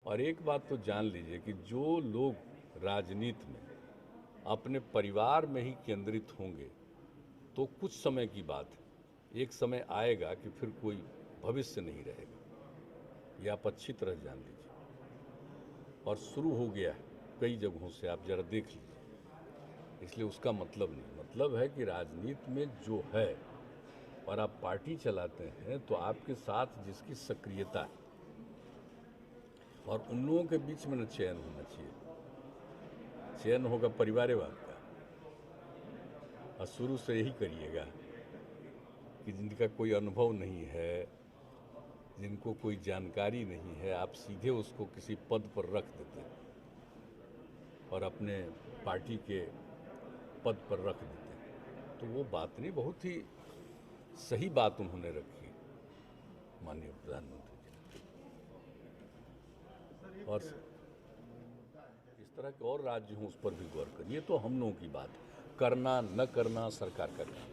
और एक बात तो जान लीजिए कि जो लोग राजनीति में अपने परिवार में ही केंद्रित होंगे तो कुछ समय की बात है, एक समय आएगा कि फिर कोई भविष्य नहीं रहेगा। ये आप अच्छी तरह जान लीजिए, और शुरू हो गया है कई जगहों से, आप जरा देख लीजिए। इसलिए उसका मतलब नहीं, मतलब है कि राजनीति में जो है और आप पार्टी चलाते हैं तो आपके साथ जिसकी सक्रियता है और उन लोगों के बीच में न चयन होना चाहिए। चयन होगा परिवारवाद का, और शुरू से यही करिएगा कि जिनका कोई अनुभव नहीं है, जिनको कोई जानकारी नहीं है, आप सीधे उसको किसी पद पर रख देते हैं और अपने पार्टी के पद पर रख देते हैं। तो वो बात नहीं, बहुत ही सही बात उन्होंने रखी माननीय प्रधानमंत्री जी। और इस तरह के और राज्य हों उस पर भी गौर करिए। तो हम लोगों की बात है, करना न करना सरकार का काम।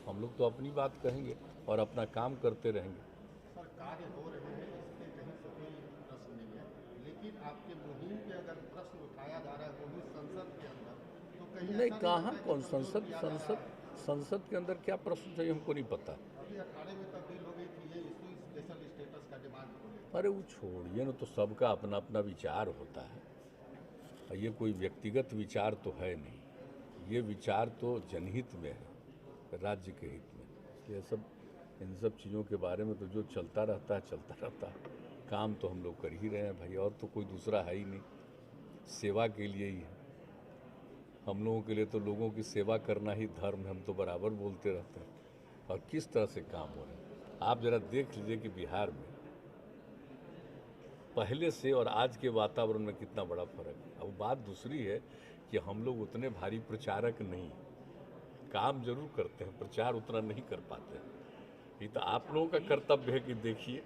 हम लोग तो अपनी बात कहेंगे और अपना काम करते रहेंगे। सर, कार्य हो रहे हैं, इसके कहीं से कोई प्रश्न नहीं है, लेकिन आपके मुहिम पे अगर प्रश्न उठाया जा रहा है वो भी संसद के अंदर, तो कहीं नहीं, ऐसा नहीं कहाँ लगता है कि कौन कमजोर संसद किया जा रहा संसद है? संसद के अंदर क्या प्रश्न चाहिए हमको नहीं पता। अभी अखाड़े में तब्दील हो गई थी ये इशू स्पेशल स्टेटस का डिमांड को अरे लेकर। वो छोड़िए ना, तो सबका अपना अपना विचार होता है। और ये कोई व्यक्तिगत विचार तो है नहीं, ये विचार तो जनहित में है, राज्य के हित में। इसलिए सब इन सब चीज़ों के बारे में तो जो चलता रहता है चलता रहता है। काम तो हम लोग कर ही रहे हैं भाई, और तो कोई दूसरा है ही नहीं। सेवा के लिए ही है हम लोगों के लिए, तो लोगों की सेवा करना ही धर्म है, हम तो बराबर बोलते रहते हैं। और किस तरह से काम हो रहे हैं आप जरा देख लीजिए कि बिहार में पहले से और आज के वातावरण में कितना बड़ा फर्क है। अब बात दूसरी है कि हम लोग उतने भारी प्रचारक नहीं, काम जरूर करते हैं, प्रचार उतना नहीं कर पाते हैं। ये तो आप लोगों का कर्तव्य है कि देखिए।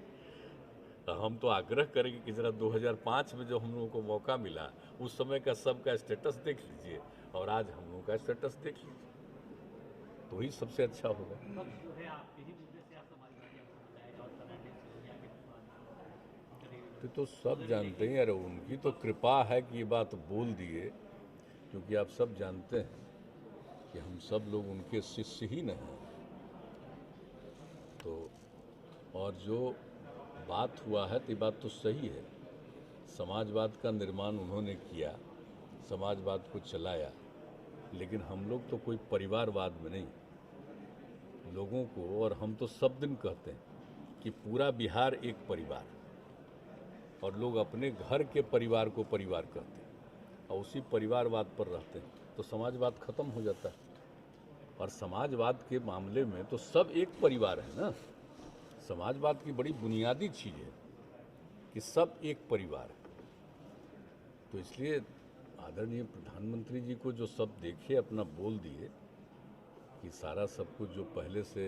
हम तो आग्रह करेंगे कि ज़रा 2005 में जो हम लोगों को मौका मिला उस समय का सबका स्टेटस देख लीजिए और आज हम लोगों का स्टेटस देख लीजिए, तो ही सबसे अच्छा होगा। अब जो है आपके ही मुद्दे से आप समाजवादी आपको बताएगा और फर्नांडिस सिसोदिया के बाद तो सब जानते हैं, अरे उनकी तो कृपा है कि ये बात बोल दिए, क्योंकि आप सब जानते हैं कि हम सब लोग उनके शिष्य ही न हैं। तो और जो बात हुआ है तो ये बात तो सही है, समाजवाद का निर्माण उन्होंने किया, समाजवाद को चलाया, लेकिन हम लोग तो कोई परिवारवाद में नहीं। लोगों को, और हम तो सब दिन कहते हैं कि पूरा बिहार एक परिवार, और लोग अपने घर के परिवार को परिवार कहते हैं और उसी परिवारवाद पर रहते हैं, तो समाजवाद खत्म हो जाता है। और समाजवाद के मामले में तो सब एक परिवार है ना। समाजवाद की बड़ी बुनियादी चीज़ है कि सब एक परिवार है। तो इसलिए आदरणीय प्रधानमंत्री जी को जो सब देखे अपना बोल दिए कि सारा सब कुछ जो पहले से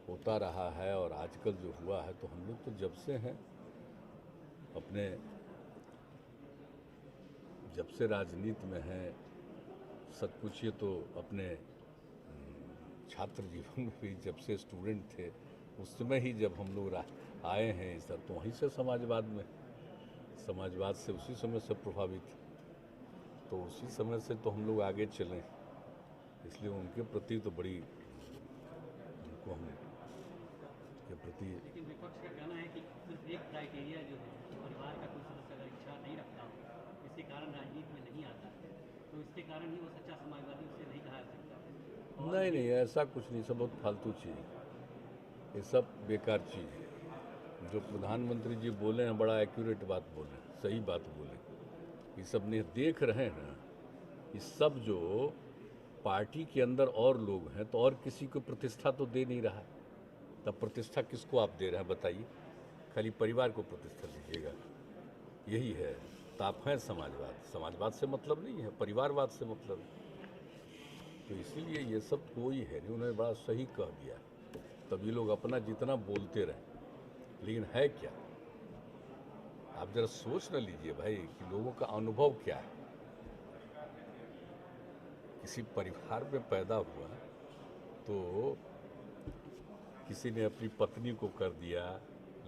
होता रहा है और आजकल जो हुआ है, तो हम लोग तो जब से हैं अपने, जब से राजनीति में हैं, सच पूछिए तो अपने छात्र जीवन में भी जब से स्टूडेंट थे उस समय ही जब हम लोग आए हैं इस तरह, तो वहीं से समाजवाद से उसी समय से प्रभावित, तो उसी समय से तो हम लोग आगे चलें। इसलिए उनके प्रति तो बड़ी, उनको हम के प्रति। लेकिन विपक्ष का कहना है कि सिर्फ एक क्राइटेरिया जो है, परिवार का कोई सदस्य अगर इच्छा नहीं रखता हो, इसके कारण राजनीति में नहीं आता है, तो इसके कारण ही वो सच्चा समाजवादी उसे नहीं कहा जा सकता। नहीं नहीं, ऐसा कुछ नहीं, सब बहुत फालतू चीज़ है, ये सब बेकार चीज़ है। जो प्रधानमंत्री जी बोले हैं बड़ा एक्यूरेट बात बोले, सही बात बोले। ये सब नहीं देख रहे हैं ना, ये सब जो पार्टी के अंदर और लोग हैं तो और किसी को प्रतिष्ठा तो दे नहीं रहा है, तब प्रतिष्ठा किसको आप दे रहे हैं बताइए? खाली परिवार को प्रतिष्ठा दीजिएगा, यही है। तो आप हैं समाजवाद, समाजवाद से मतलब नहीं है, परिवारवाद से मतलब है। तो इसीलिए ये सब कोई है नहीं, उन्होंने बड़ा सही कह दिया। तब ये लोग अपना जितना बोलते रहें, लेकिन है क्या? आप जरा सोच न लीजिए भाई कि लोगों का अनुभव क्या है। किसी परिवार में पैदा हुआ तो किसी ने अपनी पत्नी को कर दिया,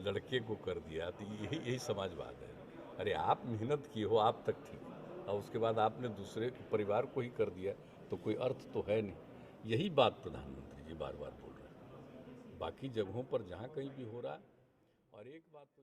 लड़के को कर दिया, तो यही यही समाजवाद है। अरे आप मेहनत किए हो, आप तक ठीक है, और उसके बाद आपने दूसरे परिवार को ही कर दिया, तो कोई अर्थ तो है नहीं। यही बात प्रधानमंत्री जी बार बार बोल रहे हैं। बाकी जगहों पर जहाँ कहीं भी हो रहा है, और एक बात तो